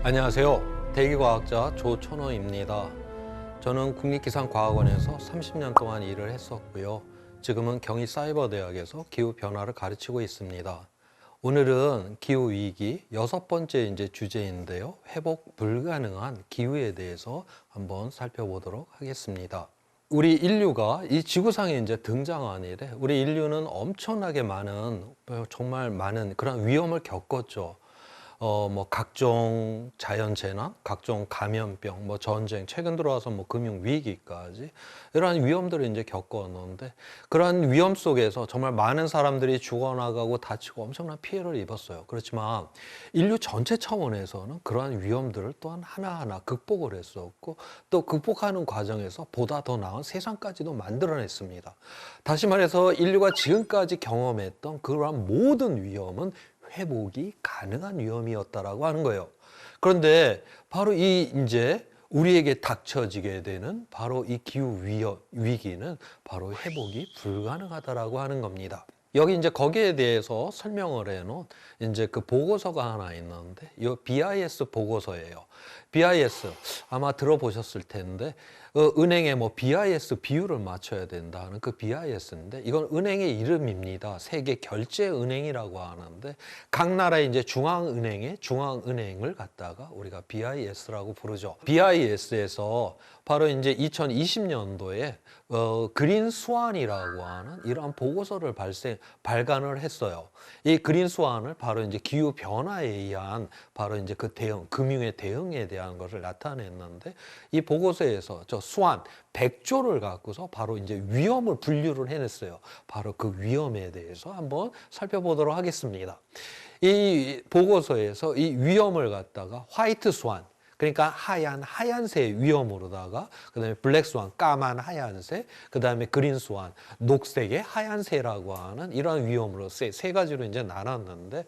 안녕하세요. 대기과학자 조천호입니다. 저는 국립기상과학원에서 30년 동안 일을 했었고요. 지금은 경희사이버대학에서 기후변화를 가르치고 있습니다. 오늘은 기후위기 6번째 주제인데요. 회복 불가능한 기후에 대해서 한번 살펴보도록 하겠습니다. 우리 인류가 이 지구상에 등장한 이래 우리 인류는 엄청나게 많은, 정말 많은 그런 위험을 겪었죠. 각종 자연재난, 각종 감염병, 전쟁, 최근 들어와서 금융위기까지 이러한 위험들을 겪었는데, 그러한 위험 속에서 정말 많은 사람들이 죽어나가고 다치고 엄청난 피해를 입었어요. 그렇지만 인류 전체 차원에서는 그러한 위험들을 또한 하나하나 극복을 했었고, 또 극복하는 과정에서 보다 더 나은 세상까지도 만들어냈습니다. 다시 말해서 인류가 지금까지 경험했던 그러한 모든 위험은 회복이 가능한 위험이었다라고 하는 거예요. 그런데 바로 우리에게 닥쳐지게 되는 바로 이 기후 위기는 바로 회복이 불가능하다라고 하는 겁니다. 여기 거기에 대해서 설명을 해놓은 그 보고서가 하나 있는데, 이 BIS 보고서예요. BIS 아마 들어보셨을 텐데, 은행에 BIS 비율을 맞춰야 된다는 그 BIS인데, 이건 은행의 이름입니다. 세계 결제은행이라고 하는데, 각 나라의 중앙은행을 갖다가 우리가 BIS라고 부르죠. BIS에서 바로 2020년도에 그린 스완이라고 하는 이러한 보고서를 발간을 했어요. 이 그린 스완을 바로 기후 변화에 의한 바로 그 금융의 대응에 대한 것을 나타냈는데, 이 보고서에서 저 스완 100조를 갖고서 바로 위험을 분류를 해냈어요. 바로 그 위험에 대해서 한번 살펴보도록 하겠습니다. 이 보고서에서 이 위험을 갖다가 화이트 스완, 그러니까 하얀색 위험으로다가, 그 다음에 블랙 스완, 까만 하얀색, 그 다음에 그린 스완, 녹색의 하얀색이라고 하는 이런 위험으로 세 가지로 나눴는데,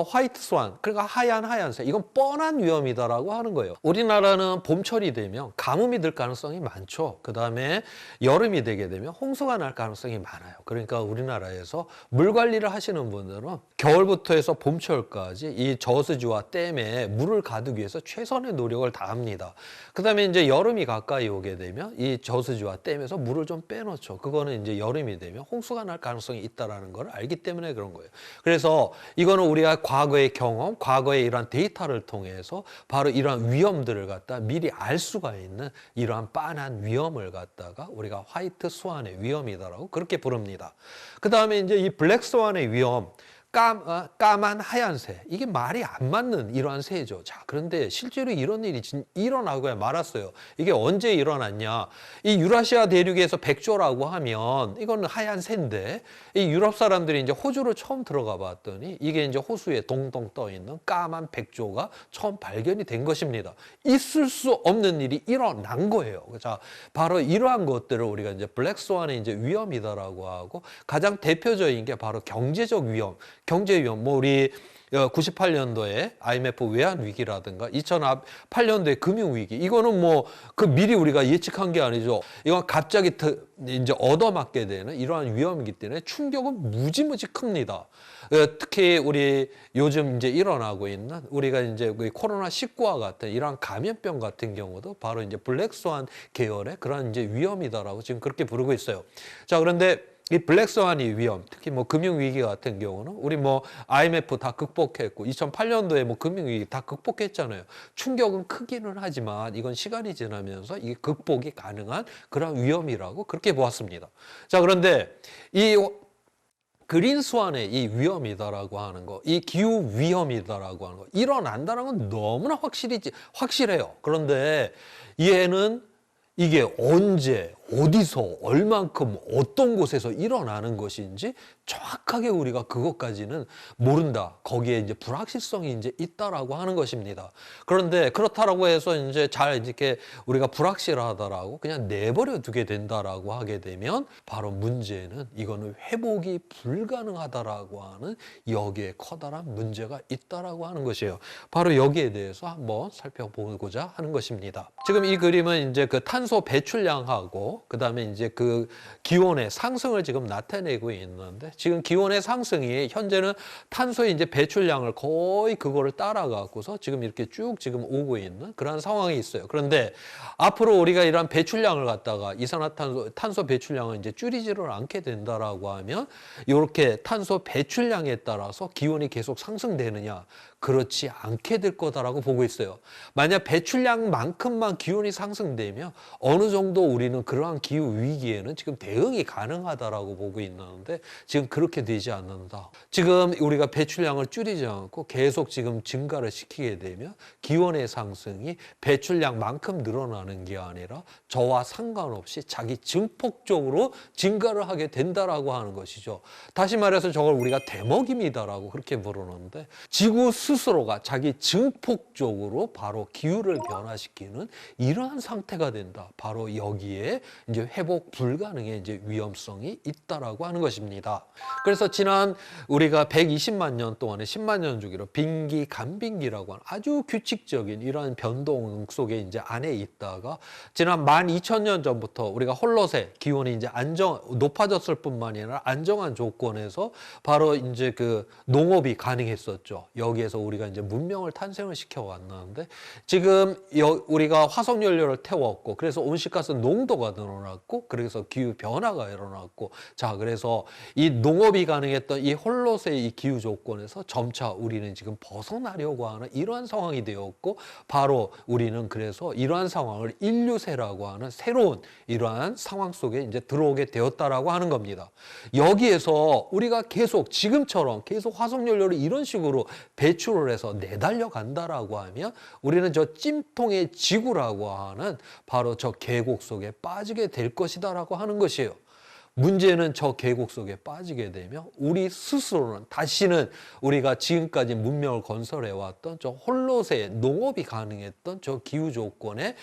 화이트 스완, 그러니까 하얀색, 이건 뻔한 위험이다라고 하는 거예요. 우리나라는 봄철이 되면 가뭄이 들 가능성이 많죠. 그 다음에 여름이 되게 되면 홍수가 날 가능성이 많아요. 그러니까 우리나라에서 물 관리를 하시는 분들은 겨울부터 해서 봄철까지 이 저수지와 댐에 물을 가두기 위해서 최선의 노력을 다합니다. 그 다음에 여름이 가까이 오게 되면 이 저수지와 댐에서 물을 좀 빼놓죠. 그거는 여름이 되면 홍수가 날 가능성이 있다는 걸 알기 때문에 그런 거예요. 그래서 이거는 우리가 과거의 경험, 과거의 이러한 데이터를 통해서 바로 이러한 위험들을 갖다 미리 알 수가 있는 이러한 빤한 위험을 갖다가 우리가 화이트 스완의 위험이다라고 그렇게 부릅니다. 그 다음에 이 블랙 스완의 위험, 까만 하얀새, 이게 말이 안 맞는 이러한 새죠. 자, 그런데 실제로 이런 일이 일어나고야 말았어요. 이게 언제 일어났냐? 이 유라시아 대륙에서 백조라고 하면 이거는 하얀 새인데, 이 유럽 사람들이 호주를 처음 들어가 봤더니 이게 호수에 동동 떠 있는 까만 백조가 처음 발견이 된 것입니다. 있을 수 없는 일이 일어난 거예요. 자, 바로 이러한 것들을 우리가 블랙 스완의 위험이다라고 하고, 가장 대표적인 게 바로 경제적 위험, 경제 위험. 우리 98년도에 IMF 외환 위기라든가 2008년도에 금융 위기, 이거는 그 미리 우리가 예측한 게 아니죠. 이건 갑자기 얻어맞게 되는 이러한 위험이기 때문에 충격은 무지무지 큽니다. 특히 우리 요즘 일어나고 있는 우리가 코로나19와 같은 이러한 감염병 같은 경우도 바로 블랙 스완 계열의 그런 위험이다라고 지금 그렇게 부르고 있어요. 자, 그런데 이 블랙 스완이 위험, 특히 금융위기 같은 경우는 우리 IMF 다 극복했고, 2008년도에 금융위기 다 극복했잖아요. 충격은 크기는 하지만 이건 시간이 지나면서 이게 극복이 가능한 그런 위험이라고 그렇게 보았습니다. 자, 그런데 이 그린 스완의 이 위험이다라고 하는 거, 이 기후 위험이다라고 하는 거, 일어난다는 건 너무나 확실해요. 그런데 얘는 이게 언제, 어디서, 얼만큼, 어떤 곳에서 일어나는 것인지 정확하게 우리가 그것까지는 모른다. 거기에 불확실성이 있다라고 하는 것입니다. 그런데 그렇다라고 해서 잘 이렇게 우리가 불확실하다라고 그냥 내버려 두게 된다라고 하게 되면, 바로 문제는 이거는 회복이 불가능하다라고 하는 여기에 커다란 문제가 있다라고 하는 것이에요. 바로 여기에 대해서 한번 살펴보고자 하는 것입니다. 지금 이 그림은 그 탄소 배출량하고 있고, 그 다음에 이제 그 기온의 상승을 지금 나타내고 있는데, 지금 기온의 상승이 현재는 탄소의 이제 배출량을 거의 그거를 따라가고서 지금 이렇게 쭉 지금 오고 있는 그런 상황이 있어요. 그런데 앞으로 우리가 이런 배출량을 갖다가 탄소 배출량을 이제 줄이지를 않게 된다라고 하면, 이렇게 탄소 배출량에 따라서 기온이 계속 상승되느냐? 그렇지 않게 될 거다라고 보고 있어요. 만약 배출량만큼만 기온이 상승되면 어느 정도 우리는 그러한 기후 위기에는 지금 대응이 가능하다라고 보고 있는데, 지금 그렇게 되지 않는다. 지금 우리가 배출량을 줄이지 않고 계속 지금 증가를 시키게 되면 기온의 상승이 배출량만큼 늘어나는 게 아니라 저와 상관없이 자기 증폭적으로 증가를 하게 된다라고 하는 것이죠. 다시 말해서 저걸 우리가 대먹임이다라고 그렇게 부르는데, 지구 스스로가 자기 증폭적으로 바로 기후를 변화시키는 이러한 상태가 된다. 바로 여기에 이제 회복 불가능의 이제 위험성이 있다라고 하는 것입니다. 그래서 지난 우리가 120만 년 동안의 10만 년 주기로 빙기, 간빙기라고 하는 아주 규칙적인 이러한 변동 속에 이제 안에 있다가, 지난 12,000년 전부터 우리가 홀로세 기온이 이제 높아졌을 뿐만이 아니라 안정한 조건에서 바로 이제 그 농업이 가능했었죠. 여기에서 우리가 이제 문명을 탄생을 시켜 왔는데, 지금 우리가 화석 연료를 태웠고, 그래서 온실가스 농도가 늘어났고, 그래서 기후 변화가 일어났고, 자, 그래서 이 농업이 가능했던 이 홀로세의 이 기후 조건에서 점차 우리는 지금 벗어나려고 하는 이러한 상황이 되었고, 바로 우리는 그래서 이러한 상황을 인류세라고 하는 새로운 이러한 상황 속에 이제 들어오게 되었다라고 하는 겁니다. 여기에서 우리가 계속 지금처럼 계속 화석 연료를 이런 식으로 배출을 해서 내달려 간다라고 하면 우리는 저 찜통의 지구라고 하는 바로 저 계곡 속에 빠지게 될 것이다라고 하는 것이에요. 문제는 저 계곡 속에 빠지게 되면 우리 스스로는 다시는 우리가 지금까지 문명을 건설해왔던 저 홀로세의 농업이 가능했던 저 기후 조건에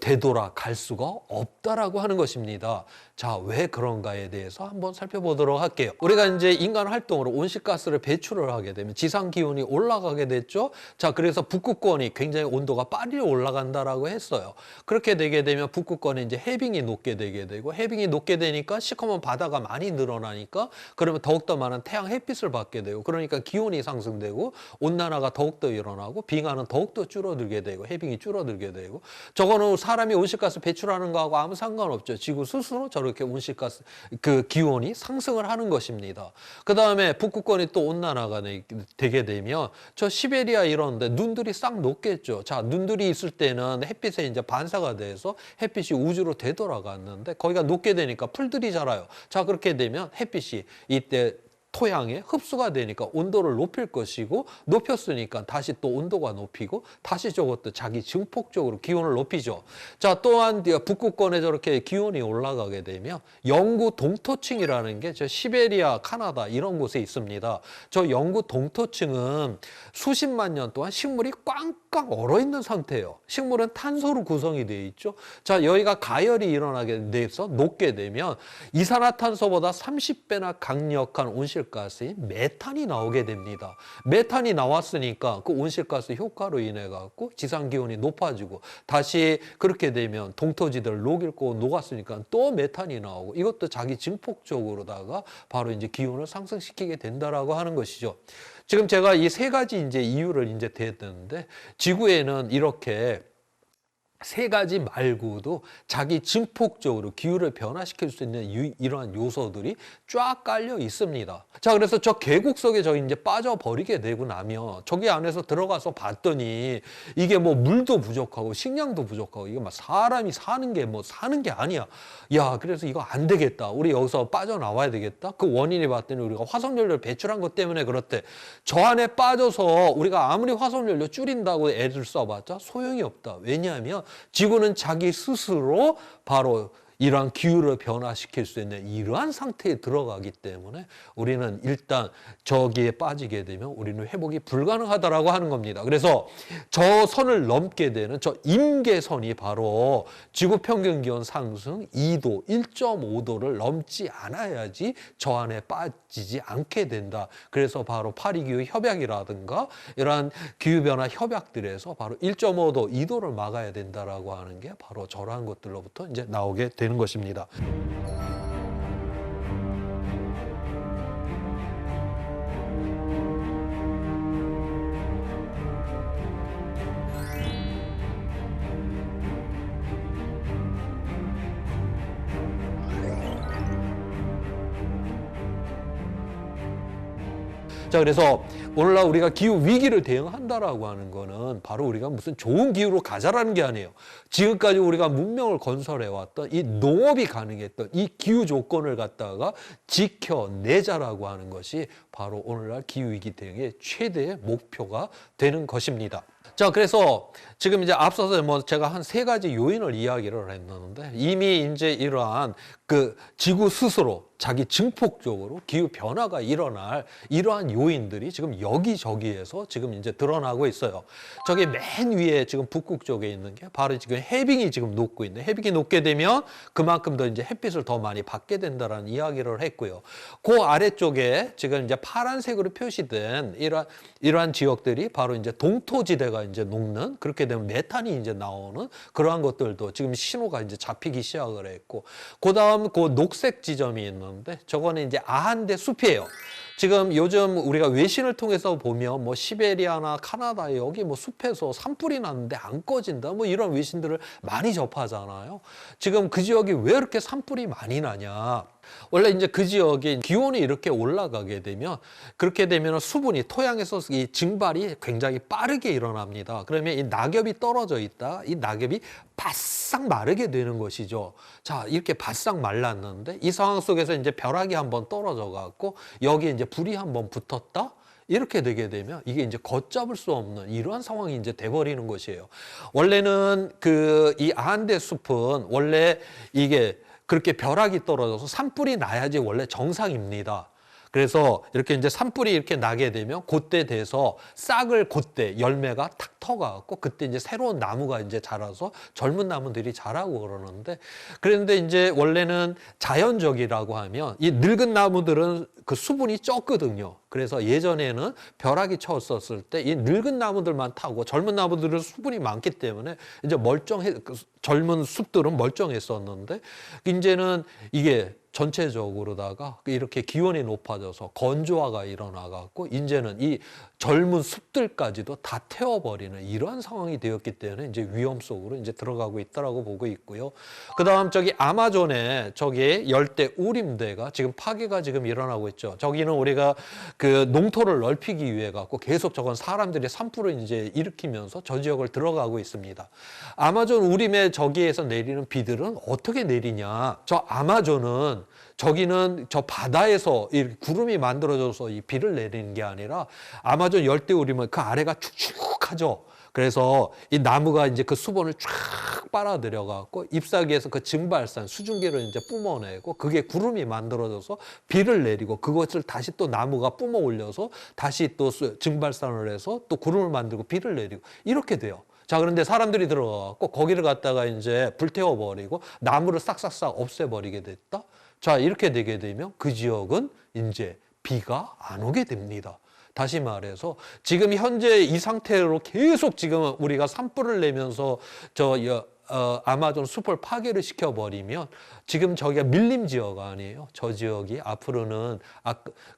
되돌아갈 수가 없다라고 하는 것입니다. 자, 왜 그런가에 대해서 한번 살펴보도록 할게요. 우리가 이제 인간 활동으로 온실가스를 배출을 하게 되면 지상 기온이 올라가게 됐죠. 자, 그래서 북극권이 굉장히 온도가 빨리 올라간다라고 했어요. 그렇게 되게 되면 북극권에 이제 해빙이 녹게 되게 되고, 해빙이 녹게 되니까 시커먼 바다가 많이 늘어나니까, 그러면 더욱더 많은 태양 햇빛을 받게 되고, 그러니까 기온이 상승되고 온난화가 더욱더 일어나고 빙하는 더욱더 줄어들게 되고 해빙이 줄어들게 되고, 저거는 사람이 온실가스 배출하는 거하고 아무 상관없죠. 지구 스스로 저렇게 온실가스 그 기온이 상승을 하는 것입니다. 그 다음에 북극권이 또 온난화가 되게 되면 저 시베리아 이런데 눈들이 싹 녹겠죠. 자, 눈들이 있을 때는 햇빛에 이제 반사가 돼서 햇빛이 우주로 되돌아갔는데, 거기가 녹게 되니까 풀들이 자라요. 자, 그렇게 되면 햇빛이 이때 토양에 흡수가 되니까 온도를 높일 것이고, 높였으니까 다시 또 온도가 높이고, 다시 저것도 자기 증폭적으로 기온을 높이죠. 자, 또한 북극권에 저렇게 기온이 올라가게 되면 영구 동토층이라는 게 저 시베리아, 카나다 이런 곳에 있습니다. 저 영구 동토층은 수십만 년 동안 식물이 꽝꽝 얼어있는 상태예요. 식물은 탄소로 구성이 되어 있죠. 자, 여기가 가열이 일어나게 돼서 녹게 되면 이산화탄소보다 30배나 강력한 온실가스인 메탄이 나오게 됩니다. 메탄이 나왔으니까 그 온실가스 효과로 인해 갖고 지상 기온이 높아지고, 다시 그렇게 되면 동토지들 녹고 녹았으니까 또 메탄이 나오고, 이것도 자기 증폭적으로다가 바로 이제 기온을 상승시키게 된다라고 하는 것이죠. 지금 제가 이 세 가지 이제 이유를 이제 대했는데, 지구에는 이렇게 세 가지 말고도 자기 증폭적으로 기후를 변화시킬 수 있는 이러한 요소들이 쫙 깔려 있습니다. 자, 그래서 저 계곡 속에 저 이제 빠져버리게 되고 나면 저기 안에서 들어가서 봤더니 이게 뭐 물도 부족하고 식량도 부족하고, 이게 막 사람이 사는 게 뭐 사는 게 아니야. 야, 그래서 이거 안 되겠다. 우리 여기서 빠져나와야 되겠다. 그 원인이 봤더니 우리가 화석연료를 배출한 것 때문에 그렇대. 저 안에 빠져서 우리가 아무리 화석연료 줄인다고 애를 써봤자 소용이 없다. 왜냐하면 지구는 자기 스스로 바로 이러한 기후를 변화시킬 수 있는 이러한 상태에 들어가기 때문에 우리는 일단 저기에 빠지게 되면 우리는 회복이 불가능하다라고 하는 겁니다. 그래서 저 선을 넘게 되는 저 임계선이 바로 지구 평균 기온 상승 2도, 1.5도를 넘지 않아야지 저 안에 빠지지 않게 된다. 그래서 바로 파리기후 협약이라든가 이러한 기후변화 협약들에서 바로 1.5도, 2도를 막아야 된다라고 하는 게 바로 저러한 것들로부터 이제 나오게 되는 것입니다. 자, 그래서 오늘날 우리가 기후 위기를 대응한다라고 하는 거는 바로 우리가 무슨 좋은 기후로 가자라는 게 아니에요. 지금까지 우리가 문명을 건설해왔던 이 농업이 가능했던 이 기후 조건을 갖다가 지켜내자라고 하는 것이 바로 오늘날 기후 위기 대응의 최대의 목표가 되는 것입니다. 자, 그래서 지금 이제 앞서서 뭐 제가 한 3가지 요인을 이야기를 했는데 이미 이제 이러한 그 지구 스스로 자기 증폭적으로 기후 변화가 일어날 이러한 요인들이 지금 여기저기에서 지금 이제 드러나고 있어요. 저기 맨 위에 지금 북극 쪽에 있는 게 바로 지금 해빙이 지금 녹고 있는, 해빙이 녹게 되면 그만큼 더 이제 햇빛을 더 많이 받게 된다라는 이야기를 했고요. 그 아래쪽에 지금 이제 파란색으로 표시된 이러한 지역들이 바로 이제 동토지대가 이제 녹는, 그렇게 되면 메탄이 이제 나오는 그러한 것들도 지금 신호가 이제 잡히기 시작을 했고, 그다음 그 녹색 지점이 있는데 저거는 이제 아한대 숲이에요. 지금 요즘 우리가 외신을 통해서 보면 뭐 시베리아나 카나다에 여기 뭐 숲에서 산불이 났는데 안 꺼진다, 뭐 이런 외신들을 많이 접하잖아요. 지금 그 지역이 왜 이렇게 산불이 많이 나냐? 원래 이제 그 지역이 기온이 이렇게 올라가게 되면, 그렇게 되면 수분이 토양에서 이 증발이 굉장히 빠르게 일어납니다. 그러면 이 낙엽이 떨어져 있다, 이 낙엽이 바싹 마르게 되는 것이죠. 자, 이렇게 바싹 말랐는데 이 상황 속에서 이제 벼락이 한번 떨어져 갖고 여기에 이제 불이 한번 붙었다. 이렇게 되게 되면 이게 이제 걷잡을 수 없는 이러한 상황이 이제 돼버리는 것이에요. 원래는 이 아한대 숲은 원래 이게 그렇게 벼락이 떨어져서 산불이 나야지 원래 정상입니다. 그래서 이렇게 이제 산불이 이렇게 나게 되면 그때 돼서 싹을 그때 열매가 탁 터가갖고 그때 이제 새로운 나무가 이제 자라서 젊은 나무들이 자라고 그러는데, 그런데 이제 원래는 자연적이라고 하면 이 늙은 나무들은 그 수분이 적거든요. 그래서 예전에는 벼락이 쳤었을 때 이 늙은 나무들만 타고 젊은 나무들은 수분이 많기 때문에 이제 젊은 숲들은 멀쩡했었는데, 이제는 이게 전체적으로다가 이렇게 기온이 높아져서 건조화가 일어나갖고 이제는 이 젊은 숲들까지도 다 태워버리는 이러한 상황이 되었기 때문에 이제 위험 속으로 이제 들어가고 있다라고 보고 있고요. 그다음 저기 아마존에 저기 열대 우림대가 지금 파괴가 지금 일어나고 있죠. 저기는 우리가 그 농토를 넓히기 위해 갖고 계속 저건 사람들이 산불을 이제 일으키면서 저 지역을 들어가고 있습니다. 아마존 우림의 저기에서 내리는 비들은 어떻게 내리냐? 저 아마존은 저기는 저 바다에서 이 구름이 만들어져서 이 비를 내리는 게 아니라 아마존 열대우림은 그 아래가 축축하죠. 그래서 이 나무가 이제 그 수분을 쫙 빨아들여 갖고 잎사귀에서 그 증발산 수증기를 이제 뿜어내고 그게 구름이 만들어져서 비를 내리고 그것을 다시 또 나무가 뿜어 올려서 다시 또 증발산을 해서 또 구름을 만들고 비를 내리고 이렇게 돼요. 자, 그런데 사람들이 들어가고 거기를 갖다가 이제 불태워버리고 나무를 싹싹싹 없애버리게 됐다. 자, 이렇게 되게 되면 그 지역은 이제 비가 안 오게 됩니다. 다시 말해서 지금 현재 이 상태로 계속 지금 우리가 산불을 내면서 아마존 숲을 파괴를 시켜버리면 지금 저기가 밀림 지역 아니에요. 저 지역이 앞으로는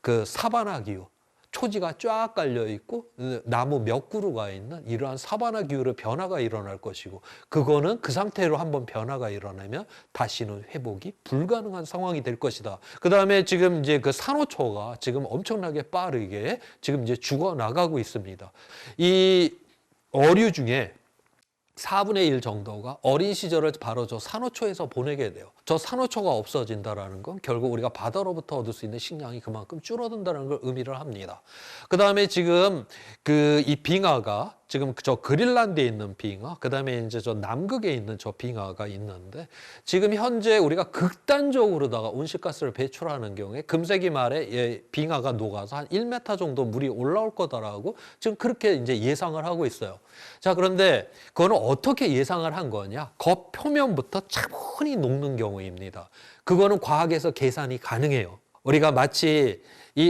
그 사바나 기후, 초지가 쫙 깔려 있고 나무 몇 그루가 있는 이러한 사바나 기후로 변화가 일어날 것이고, 그거는 그 상태로 한번 변화가 일어나면 다시는 회복이 불가능한 상황이 될 것이다. 그 다음에 지금 이제 그 산호초가 지금 엄청나게 빠르게 지금 이제 죽어나가고 있습니다. 이 어류 중에 4분의 1 정도가 어린 시절을 바로 저 산호초에서 보내게 돼요. 저 산호초가 없어진다는 건 결국 우리가 바다로부터 얻을 수 있는 식량이 그만큼 줄어든다는 걸 의미를 합니다. 그 다음에 지금 이 빙하가 지금 저 그린란드에 있는 빙하, 그다음에 이제 저 남극에 있는 저 빙하가 있는데 지금 현재 우리가 극단적으로다가 온실가스를 배출하는 경우에 금세기 말에 빙하가 녹아서 한 1m 정도 물이 올라올 거다라고 지금 그렇게 이제 예상을 하고 있어요. 자, 그런데 그거는 어떻게 예상을 한 거냐? 겉표면부터 차분히 녹는 경우입니다. 그거는 과학에서 계산이 가능해요. 우리가 마치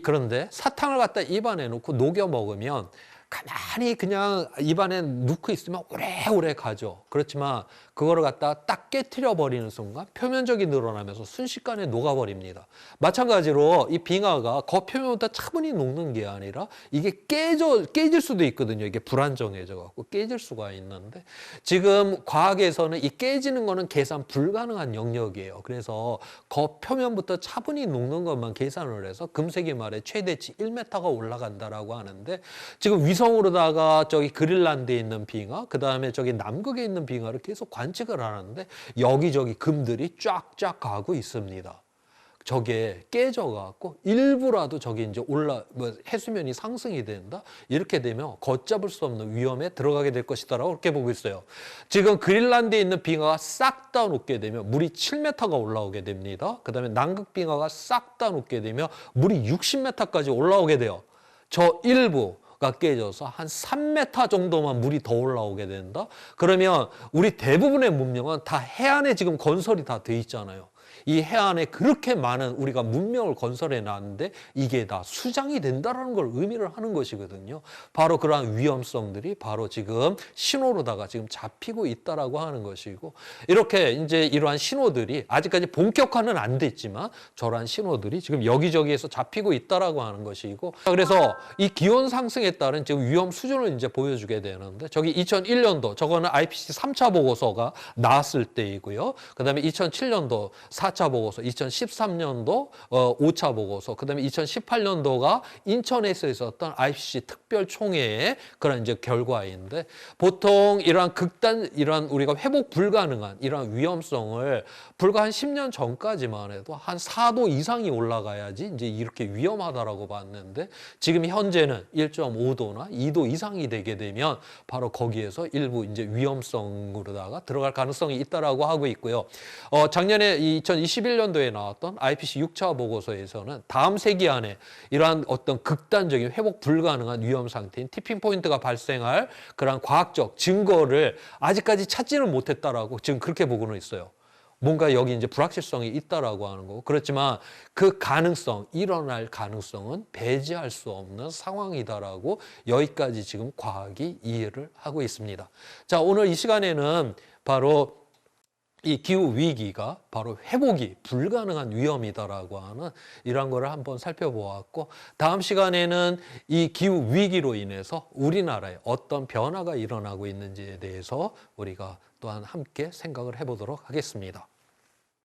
그런데 사탕을 갖다 입안에 넣고 녹여 먹으면 가만히 그냥 입안에 넣고 있으면 오래오래 가죠. 그렇지만 그거를 갖다 딱 깨트려 버리는 순간 표면적이 늘어나면서 순식간에 녹아버립니다. 마찬가지로 이 빙하가 겉표면부터 차분히 녹는 게 아니라 이게 깨질 수도 있거든요. 이게 불안정해져 갖고 깨질 수가 있는데 지금 과학에서는 이 깨지는 거는 계산 불가능한 영역이에요. 그래서 겉표면부터 차분히 녹는 것만 계산을 해서 금세기 말에 최대치 1m가 올라간다라고 하는데 지금 위성으로다가 저기 그린란드에 있는 빙하, 그 다음에 저기 남극에 있는 빙하를 계속 관측을 하는데 여기저기 금들이 쫙쫙 가고 있습니다. 저게 깨져갖고 일부라도 저기 이제 해수면이 상승이 된다? 이렇게 되면 걷잡을 수 없는 위험에 들어가게 될 것이다라고 그렇게 보고 있어요. 지금 그린란드에 있는 빙하가 싹 다 녹게 되면 물이 7m가 올라오게 됩니다. 그 다음에 남극 빙하가 싹 다 녹게 되면 물이 60m까지 올라오게 돼요. 저 일부가 깨져서 한 3m 정도만 물이 더 올라오게 된다? 그러면 우리 대부분의 문명은 다 해안에 지금 건설이 다 돼 있잖아요. 이 해안에 그렇게 많은 우리가 문명을 건설해 놨는데 이게 다 수장이 된다라는 걸 의미를 하는 것이거든요. 바로 그러한 위험성들이 바로 지금 신호로다가 지금 잡히고 있다라고 하는 것이고 이렇게 이제 이러한 신호들이 아직까지 본격화는 안 됐지만 저러한 신호들이 지금 여기저기에서 잡히고 있다라고 하는 것이고 그래서 이 기온 상승에 따른 지금 위험 수준을 이제 보여주게 되는데 저기 2001년도 저거는 IPCC 3차 보고서가 나왔을 때이고요. 그다음에 2007년도 4차 보고서, 2013년도 5차 보고서, 그다음에 2018년도가 인천에서 있었던 IPCC 특별총회의 그런 이제 결과인데 보통 이러한 우리가 회복 불가능한 이러한 위험성을 불과 한 10년 전까지만 해도 한 4도 이상이 올라가야지 이제 이렇게 위험하다라고 봤는데 지금 현재는 1.5도나 2도 이상이 되게 되면 바로 거기에서 일부 이제 위험성으로다가 들어갈 가능성이 있다라고 하고 있고요. 작년에 2021년도에 나왔던 IPCC 6차 보고서에서는 다음 세기 안에 이러한 어떤 극단적인 회복 불가능한 위험 상태인 티핑 포인트가 발생할 그런 과학적 증거를 아직까지 찾지는 못했다라고 지금 그렇게 보고는 있어요. 뭔가 여기 이제 불확실성이 있다라고 하는 거고 그렇지만 그 가능성, 일어날 가능성은 배제할 수 없는 상황이다라고 여기까지 지금 과학이 이해를 하고 있습니다. 자, 오늘 이 시간에는 바로 이 기후 위기가 바로 회복이 불가능한 위험이다라고 하는 이런 거를 한번 살펴보았고 다음 시간에는 이 기후 위기로 인해서 우리나라에 어떤 변화가 일어나고 있는지에 대해서 우리가 또한 함께 생각을 해보도록 하겠습니다.